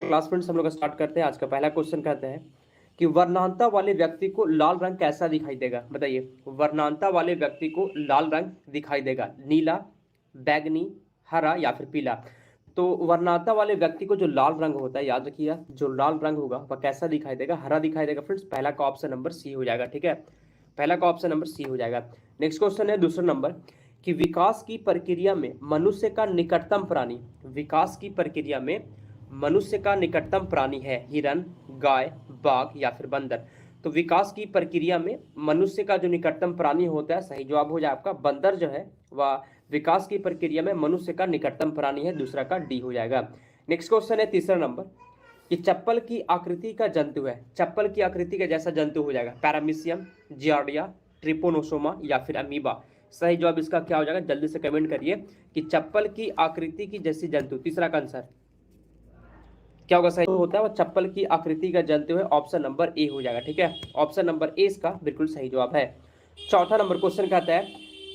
Class friends हम लोग start करते हैं। आज का पहला क्वेश्चन कहते हैं कि वर्णांता वाले व्यक्ति को लाल रंग कैसा दिखाई देगा। बताइए, वर्णांता वाले व्यक्ति को लाल रंग दिखाई देगा, नीला, बैगनी, हरा या फिर पीला। तो वर्णांता वाले व्यक्ति को जो लाल रंग होता है, याद रखिएगा, जो लाल रंग होगा वह कैसा दिखाई देगा, हरा दिखाई देगा। फ्रेंड्स पहला का ऑप्शन नंबर सी हो जाएगा। ठीक है, पहला का ऑप्शन नंबर सी हो जाएगा। नेक्स्ट क्वेश्चन है दूसरा नंबर कि विकास की प्रक्रिया में मनुष्य का निकटतम प्राणी, विकास की प्रक्रिया में मनुष्य का निकटतम प्राणी है हिरन, गाय, बाघ या फिर बंदर। तो विकास की प्रक्रिया में मनुष्य का जो निकटतम प्राणी होता है, सही जवाब हो जाए आपका बंदर जो है वह विकास की प्रक्रिया में मनुष्य का निकटतम प्राणी है, दूसरा का डी हो जाएगा। नेक्स्ट क्वेश्चन है तीसरा नंबर कि चप्पल की आकृति का जंतु है, चप्पल की आकृति का जैसा जंतु हो जाएगा, पैरामीशियम, जियार्डिया, ट्रिपोनोसोमा या फिर अमीबा। सही जवाब इसका क्या हो जाएगा, जल्दी से कमेंट करिए कि चप्पल की आकृति की जैसी जंतु, तीसरा का आंसर क्या होगा। सही होता है वो चप्पल की आकृति का जंतु है, ऑप्शन नंबर ए हो जाएगा। ठीक है, ऑप्शन नंबर ए इसका बिल्कुल सही जवाब है। चौथा नंबर क्वेश्चन कहता है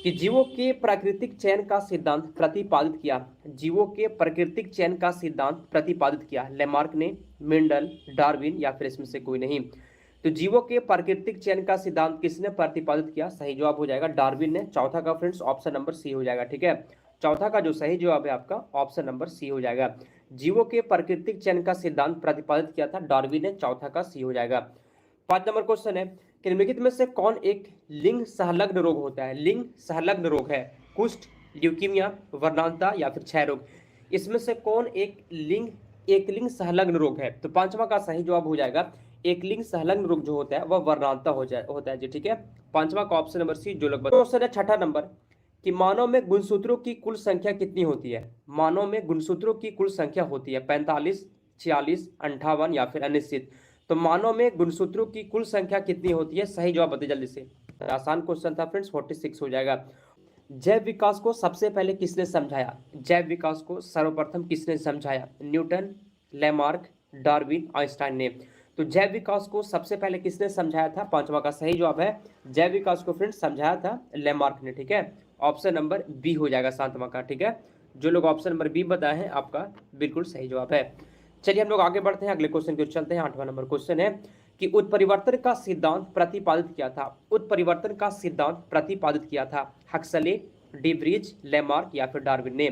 कि जीवों के प्राकृतिक चयन का सिद्धांत प्रतिपादित किया, जीवों के प्राकृतिक चयन का सिद्धांत प्रतिपादित किया, लेमार्क ने, मेंडल, डार्विन या फिर इसमें से कोई नहीं। तो जीवों के प्राकृतिक चयन का सिद्धांत किसने प्रतिपादित किया, सही जवाब हो जाएगा डार्विन ने। चौथा का फ्रेंड्स ऑप्शन नंबर सी हो जाएगा। ठीक है, चौथा का जो सही जवाब है आपका ऑप्शन नंबर सी हो जाएगा। जीवों के प्राकृतिक चयन का सिद्धांत प्रतिपादित किया था डार्विन ने, चौथा का सी हो जाएगा। 5 नंबर क्वेश्चन है कि निम्नलिखित में से कौन एक लिंग संलग्न रोग होता है, लिंग संलग्न रोग है, कुष्ठ, ल्यूकीमिया, वर्णांता या फिर क्षय रोग। इसमें से कौन एक लिंग संलग्न रोग है। तो पांचवा का सही जवाब हो जाएगा एक लिंग संलग्न रोग जो होता है वह वर्णांता होता है जी। ठीक है, पांचवा का ऑप्शन नंबर सी जो लोग बताओ। क्वेश्चन है छठा नंबर कि मानव में गुणसूत्रों की कुल संख्या कितनी होती है, मानव में गुणसूत्रों की कुल संख्या होती है 45, 46, 58 या फिर अनिश्चित। तो मानव में गुणसूत्रों की कुल संख्या कितनी होती है, सही जवाब बताइए जल्दी से। आसान क्वेश्चन था फ्रेंड्स, 46 हो जाएगा। जैव विकास को सबसे पहले किसने समझाया, जैव विकास को सर्वप्रथम किसने समझाया, न्यूटन, लेमार्क, डार्विन, आइंस्टाइन ने। तो जैव विकास को सबसे पहले किसने समझाया था, पांचवा का सही जवाब है जैव विकास को फ्रेंड्स समझाया था लेमार्क ने। ठीक है, ऑप्शन नंबर बी हो जाएगा सातवां का। ठीक है, जो लोग ऑप्शन नंबर बी बताए हैं आपका बिल्कुल सही जवाब है। चलिए हम लोग आगे बढ़ते हैं, अगले क्वेश्चन की ओर चलते हैं। 8वां नंबर क्वेश्चन है कि उत्परिवर्तन का सिद्धांत प्रतिपादित किया था, उत्परिवर्तन का सिद्धांत प्रतिपादित किया था हक्सले, डिब्रीज, लेमार्क या फिर डार्विन ने।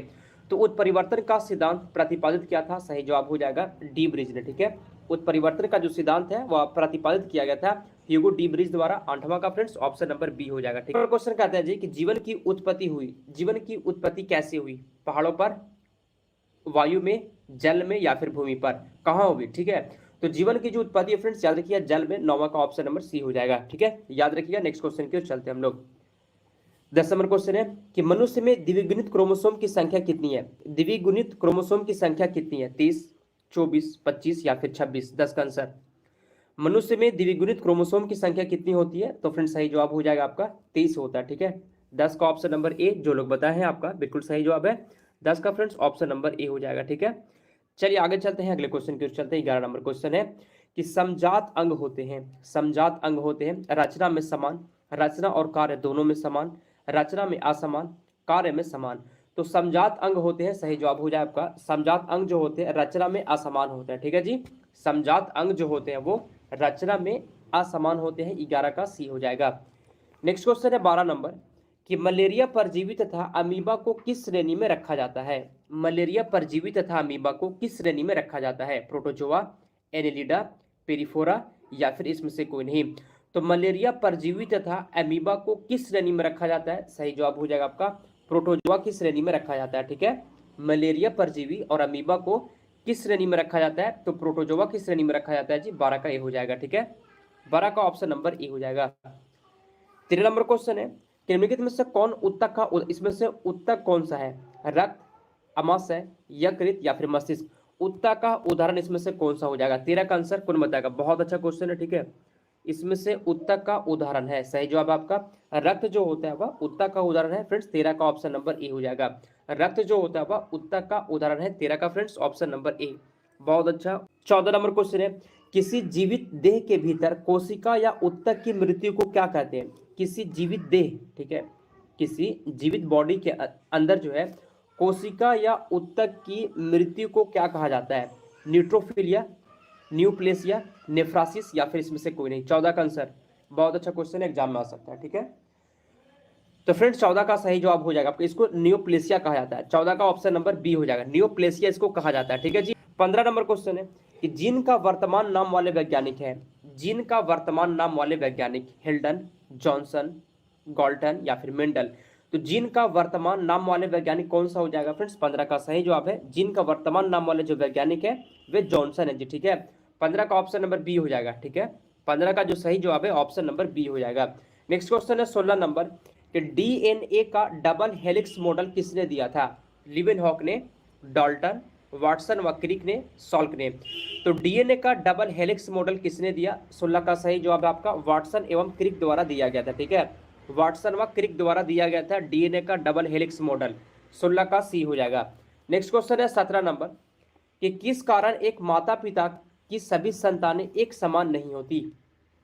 तो उत्परिवर्तन का सिद्धांत प्रतिपादित किया था, सही जवाब हो जाएगा डिब्रीज ने। ठीक है, उत्परिवर्तन का जो सिद्धांत है वह प्रतिपादित किया गया था ह्यूगो डिब्रीज द्वारा। 8वां का फ्रेंड्स ऑप्शन नंबर बी हो जाएगा। ठीक है, क्वेश्चन कहता है जी कि जीवन की उत्पत्ति हुई, जीवन की उत्पत्ति कैसे हुई, पहाड़ों पर, वायु में, जल में या फिर भूमि पर, कहाँ हुई। ठीक है, तो जीवन की जो उत्पत्ति है फ्रेंड्स याद रखिए जल में, 9वां का ऑप्शन नंबर सी हो जाएगा। ठीक है, याद रखिएगा। नेक्स्ट क्वेश्चन की ओर चलते हैं हम लोग। 10 नंबर क्वेश्चन है कि मनुष्य में द्विगुणित क्रोमोसोम की संख्या कितनी है, द्विगुणित क्रोमोसोम की संख्या कितनी है, 30, 24, 25 या फिर 26। 10 का आंसर, मनुष्य में द्विगुणित क्रोमोसोम की संख्या कितनी होती है, तो फ्रेंड्स सही जवाब हो जाएगा आपका 23 होता है। ठीक है, 10 का ऑप्शन नंबर ए जो लोग बताए हैं आपका बिल्कुल सही जवाब है 10 का फ्रेंड्स ऑप्शन नंबर ए हो जाएगा। ठीक है, चलिए आगे चलते हैं, अगले क्वेश्चन की ओर चलते हैं। 11 नंबर क्वेश्चन है कि समजात अंग होते हैं, समजात अंग होते हैं रचना में समान, रचना और कार्य दोनों में समान, रचना में असमान, कार्य में समान। तो समजात अंग होते हैं, सही जवाब हो जाए आपका समजात अंग जो होते हैं रचना में असमान होते हैं। ठीक है जी, समजात अंग जो होते हैं वो रचना में असमान होते हैं, 11 का सी हो जाएगा। नेक्स्ट क्वेश्चन है 12 नंबर कि मलेरिया परजीवी तथा अमीबा को किस श्रेणी में रखा जाता है, मलेरिया परजीवी तथा अमीबा को किस श्रेणी में रखा जाता है, प्रोटोजोआ, एनेलिडा, पेरिफोरा या फिर इसमें से कोई नहीं। तो मलेरिया परजीवी तथा अमीबा को किस श्रेणी में रखा जाता है, सही जवाब हो जाएगा आपका प्रोटोजोआ की श्रेणी में रखा जाता है। ठीक है, मलेरिया परजीवी और अमीबा को किस श्रेणी में रखा जाता है, तो प्रोटोजोआ की श्रेणी में रखा जाता है जी। 12 का ए हो जाएगा। ठीक है, 12 का ऑप्शन नंबर ए हो जाएगा। 13 नंबर क्वेश्चन है कि निम्नलिखित में से कौन उत्तक का, इसमें से उत्तक कौन सा है, रक्त, अमाशय, यकृत या फिर मस्तिष्क। उत्तक का उदाहरण इसमें से कौन सा हो जाएगा, 13 का आंसर कौन बताएगा। बहुत अच्छा क्वेश्चन है। ठीक है, इसमें से उत्तक का उदाहरण है, सही जवाब आपका रक्त जो होता है वह उत्तक का उदाहरण है फ्रेंड्स। 13 का ऑप्शन नंबर ए हो जाएगा, रक्त जो होता है वह उत्तक का उदाहरण है, 13 का फ्रेंड्स ऑप्शन नंबर ए। बहुत अच्छा। 14 नंबर क्वेश्चन है किसी जीवित देह के भीतर कोशिका या उत्तक की मृत्यु को क्या कहते हैं, किसी जीवित देह, ठीक है, किसी जीवित बॉडी के अंदर जो है कोशिका या उत्तक की मृत्यु को क्या कहा जाता है, न्यूट्रोफिलिया, न्यूप्लेसिया, नेफ्रासिस या फिर इसमें से कोई नहीं। 14 का आंसर। बहुत अच्छा क्वेश्चन एग्जाम में आ सकता है, ठीक है। तो फ्रेंड्स 14 का सही जवाब हो जाएगा आपको, इसको न्यूप्लेसिया कहा जाता है। 14 का ऑप्शन नंबर बी हो जाएगा, न्यूप्लेसिया इसको कहा जाता है, ठीक है जी। 15 नंबर क्वेश्चन है कि जीन का वर्तमान नाम वाले वैज्ञानिक है, जीन का वर्तमान नाम वाले वैज्ञानिक हिल्डन, जॉनसन, गॉल्टन या फिर मेंडल। तो जीन का वर्तमान नाम वाले वैज्ञानिक कौन सा हो जाएगा फ्रेंड्स? 15 का सही जवाब है, जीन का वर्तमान नाम वाले जो वैज्ञानिक है वे जॉनसन है जी, ठीक है। 15 का ऑप्शन नंबर बी हो जाएगा, ठीक है। 15 का जो सही जवाब है ऑप्शन नंबर बी हो जाएगा। नेक्स्ट क्वेश्चन है 16 नंबर कि डीएनए का डबल हेलिक्स मॉडल किसने दिया था? लिवेनहॉक ने, डाल्टन, वाटसन व क्रिक ने, सॉल्क ने। तो डीएनए का डबल हेलिक्स मॉडल किसने दिया? 16 का सही जवाब आपका वाटसन एवं क्रिक द्वारा दिया गया था, ठीक है। वाटसन व क्रिक द्वारा दिया गया था डीएनए का डबल हेलिक्स मॉडल। 16 का सी हो जाएगा। नेक्स्ट क्वेश्चन है 17 नंबर कि किस कारण एक माता पिता की सभी संतानें एक समान नहीं होती?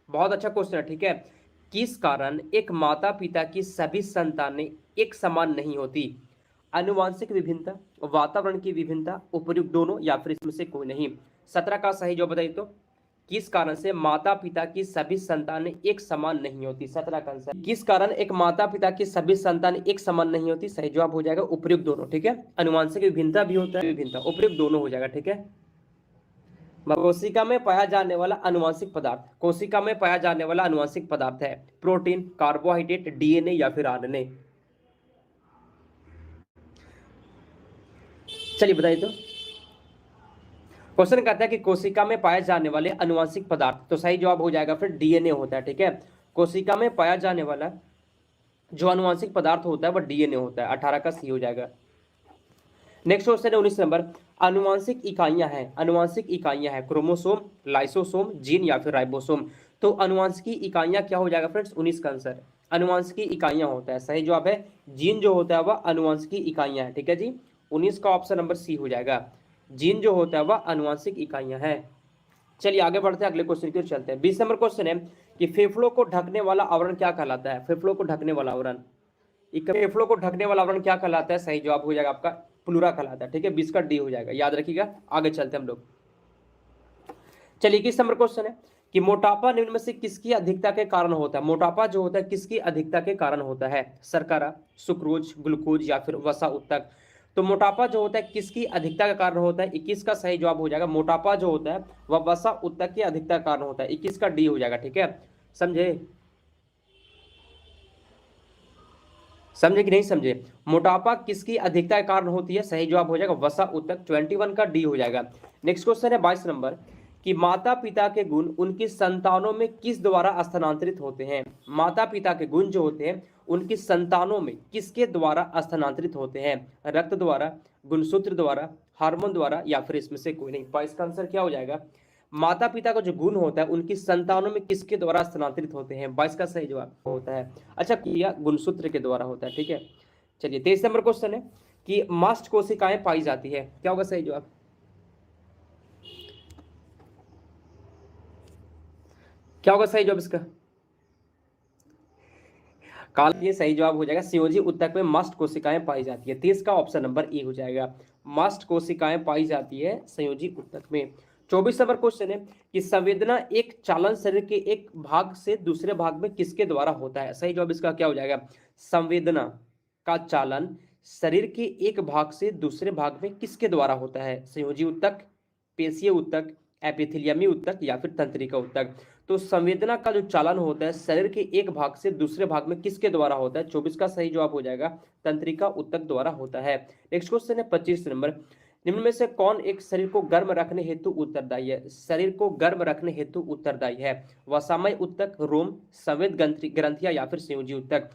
बहुत अच्छा क्वेश्चन है, ठीक है। किस कारण एक माता पिता की सभी संतानें एक समान नहीं होती? आनुवांशिक विभिन्नता, वातावरण की विभिन्नता, उपयुक्त दोनों या फिर इसमें से कोई नहीं। 17 का सही जवाब बताइए तो किस कारण से माता पिता की सभी संतानें एक समान नहीं होती? 17 का आंसर। किस कारण एक माता पिता की सभी संतानें एक समान नहीं होती? सही जवाब हो जाएगा उपयुक्त दोनों, ठीक है। आनुवांशिक विभिन्नता भी होता है, विभिन्नता, उपयुक्त दोनों हो जाएगा, ठीक है। कोशिका में पाया जाने वाला अनुवांशिक पदार्थ, कोशिका में पाया जाने वाला अनुवांशिक पदार्थ है प्रोटीन, कार्बोहाइड्रेट, डीएनए या फिर आरएनए। चलिए बताइए तो। क्वेश्चन कहता है कि कोशिका में पाए जाने वाले अनुवांशिक पदार्थ, तो सही जवाब हो जाएगा फिर डीएनए होता है, ठीक है। कोशिका में पाया जाने वाला जो अनुवांशिक पदार्थ होता है वह डीएनए होता है। 18 का सी हो जाएगा। नेक्स्ट क्वेश्चन है 19 नंबर। अनुवांशिक इकाइयां हैं, अनुवांशिक इकाइयां हैं क्रोमोसोम, लाइसोसोम, जीन या फिर राइबोसोम। तो अनुवांशिकी इकाइयां क्या हो जाएगा फ्रेंड्स? 19 का आंसर। अनुवांशिकी इकाइयां होता है, सही जवाब है जीन जो होता है वह अनुवांशिकी इकाइयां है, ठीक है जी। 19 का ऑप्शन नंबर सी हो जाएगा, जीन जो होता है वह अनुवांशिक इकाइयां हैं। चलिए आगे बढ़ते हैं, अगले क्वेश्चन की ओर चलते हैं। 20 नंबर क्वेश्चन है कि फेफड़ों को ढकने वाला आवरण क्या कहलाता है? फेफड़ों को ढकने वाला आवरण, फेफड़ों को ढकने वाला आवरण क्या कहलाता है? सही जवाब हो जाएगा आपका प्लूरा कहलाता है, ठीक है। 20 का डी हो जाएगा, याद रखिएगा। आगे चलते हैं हम लोग। चलिए 21 नंबर क्वेश्चन है कि मोटापा निम्न में से किसकी अधिकता के कारण होता है? मोटापा जो होता है किसकी अधिकता के कारण होता है? शर्करा, सुक्रोज, ग्लूकोज या फिर वसा उत्तक। तो मोटापा जो होता है किसकी अधिकता का कारण होता है? 21 का सही जवाब हो जाएगा मोटापा जो होता है वह वसा उत्तक की अधिकता का कारण होता है। 21 का डी हो जाएगा, ठीक है। समझे? समझे कि नहीं समझे? मोटापा किसकी अधिकता के कारण होती है? सही जवाब हो जाएगा वसा उत्तक। 21 का डी हो जाएगा। नेक्स्ट क्वेश्चन है 22 नंबर कि माता पिता के गुण उनकी संतानों में किस द्वारा स्थानांतरित होते हैं? माता पिता के गुण जो होते हैं उनकी संतानों में किसके द्वारा स्थानांतरित होते हैं? रक्त द्वारा, गुणसूत्र द्वारा, हार्मोन द्वारा या फिर इसमें से कोई नहीं। तो इसका आंसर क्या हो जाएगा? माता पिता का जो गुण होता है उनकी संतानों में किसके द्वारा स्थानांतरित होते हैं? 22 का सही जवाब होता है अच्छा किया गुणसूत्र के द्वारा होता है, ठीक है। चलिए 23 नंबर क्वेश्चन है कि मास्ट कोशिकाएं पाई जाती है, क्या होगा सही जवाब? क्या होगा सही जवाब इसका? काल, ये सही जवाब हो जाएगा संयोजी उत्तक में मास्ट कोशिकाएं पाई जाती है। 23 का ऑप्शन नंबर ए हो जाएगा, मास्ट कोशिकाएं पाई जाती है संयोजी उत्तक में। 24 नंबर क्वेश्चन है कि संवेदना एक चालन शरीर के एक भाग से दूसरे भाग में किसके द्वारा होता है? सही जवाब इसका क्या हो जाएगा? संवेदना का चालन शरीर के एक भाग से दूसरे भाग में किसके द्वारा होता है? संयोजी उत्तक, पेशीय उत्तक, एपिथेलियमी उत्तक या फिर तंत्रिका उत्तक। तो संवेदना का जो चालन होता है शरीर के एक भाग से दूसरे भाग में किसके द्वारा होता है? 24 का सही जवाब हो जाएगा तंत्रिका उत्तक द्वारा होता है। नेक्स्ट क्वेश्चन है 25 नंबर। निम्न में से कौन एक शरीर को गर्म रखने हेतु उत्तरदायी है? शरीर को गर्म रखने हेतु उत्तरदायी है? वसामय उत्तक, रोम, संवेद ग्रंथियां या फिर संयोजी उत्तक।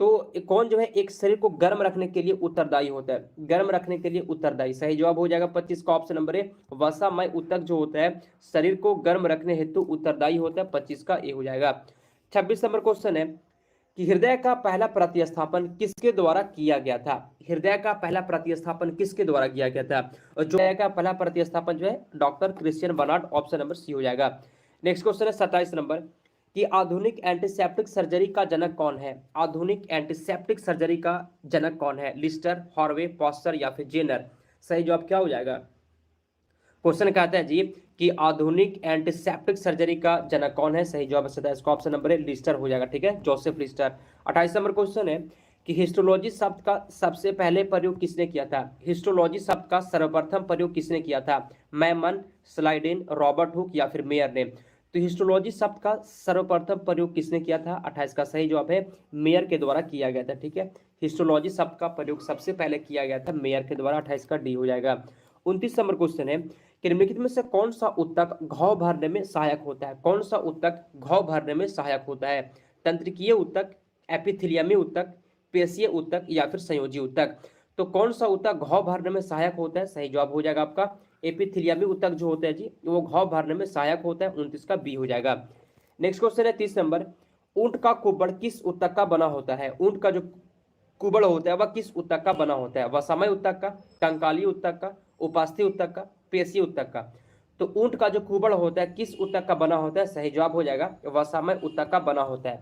तो कौन जो है एक शरीर को गर्म रखने के लिए उत्तरदायी होता है? गर्म रखने के लिए उत्तरदायी, सही जवाब हो जाएगा 25 का ऑप्शन नंबर ए वसामय उत्तक जो होता है शरीर को गर्म रखने हेतु उत्तरदायी होता है। 25 का ए हो जाएगा। 26 नंबर क्वेश्चन है कि हृदय का पहला प्रतिस्थापन किसके द्वारा किया गया था? हृदय का पहला प्रतिस्थापन किसके द्वारा किया गया था? और जो हृदय का पहला प्रतिस्थापन जो है doctor Christian Barnard, option number C हो जाएगा। नेक्स्ट क्वेश्चन है 27 नंबर कि आधुनिक एंटीसेप्टिक सर्जरी का जनक कौन है? आधुनिक एंटीसेप्टिक सर्जरी का जनक कौन है? लिस्टर, हॉर्वे, पॉस्चर या फिर जेनर। सही जवाब क्या हो जाएगा? क्वेश्चन कहता है जी कि आधुनिक एंटीसेप्टिक सर्जरी का जनक कौन है? सही जवाब है इसका ऑप्शन नंबर है लिस्टर हो जाएगा, ठीक है, जोसेफ लिस्टर। 28 नंबर क्वेश्चन है कि हिस्टोलॉजी शब्द का सबसे पहले प्रयोग किसने किया था? हिस्टोलॉजी शब्द का सर्वप्रथम प्रयोग किसने किया था? मैमन, स्लाइडेन, रॉबर्ट हुक या फिर मेयर ने? तो हिस्टोलॉजी शब्द का सर्वप्रथम प्रयोग किसने किया था? 28 का सही जवाब है मेयर के द्वारा किया गया था, ठीक है। हिस्टोलॉजी शब्द का प्रयोग सबसे पहले किया गया था मेयर के द्वारा, 28 का डी हो जाएगा। 29 नंबर क्वेश्चन है कि निम्नलिखित में से कौन सा ऊतक घाव भरने में सहायक होता है? कौन सा ऊतक घाव भरने में सहायक होता है? तंत्रिकीय ऊतक, एपिथेलियमी ऊतक, पेशीय ऊतक या फिर संयोजी ऊतक? तो कौन सा ऊतक घाव भरने में सहायक होता है? सही जवाब हो जाएगा आपका एपिथेलियमी ऊतक जो होता है जी वो घाव भरने में सहायक होता है, 29 का बी हो जाएगा। नेक्स्ट क्वेश्चन है 30 नंबर, ऊंट का कुबड़ किस ऊतक का बना होता है? ऊंट का जो कुबड़ होता है वह किस ऊतक का बना होता है? वसामय ऊतक का, कंकाली ऊतक का, उपास्थि ऊतक का, पेशी ऊतक का? तो ऊंट का जो कुबड़ होता है किस ऊतक का बना होता है? सही जवाब हो जाएगा वसामय ऊतक का बना होता है।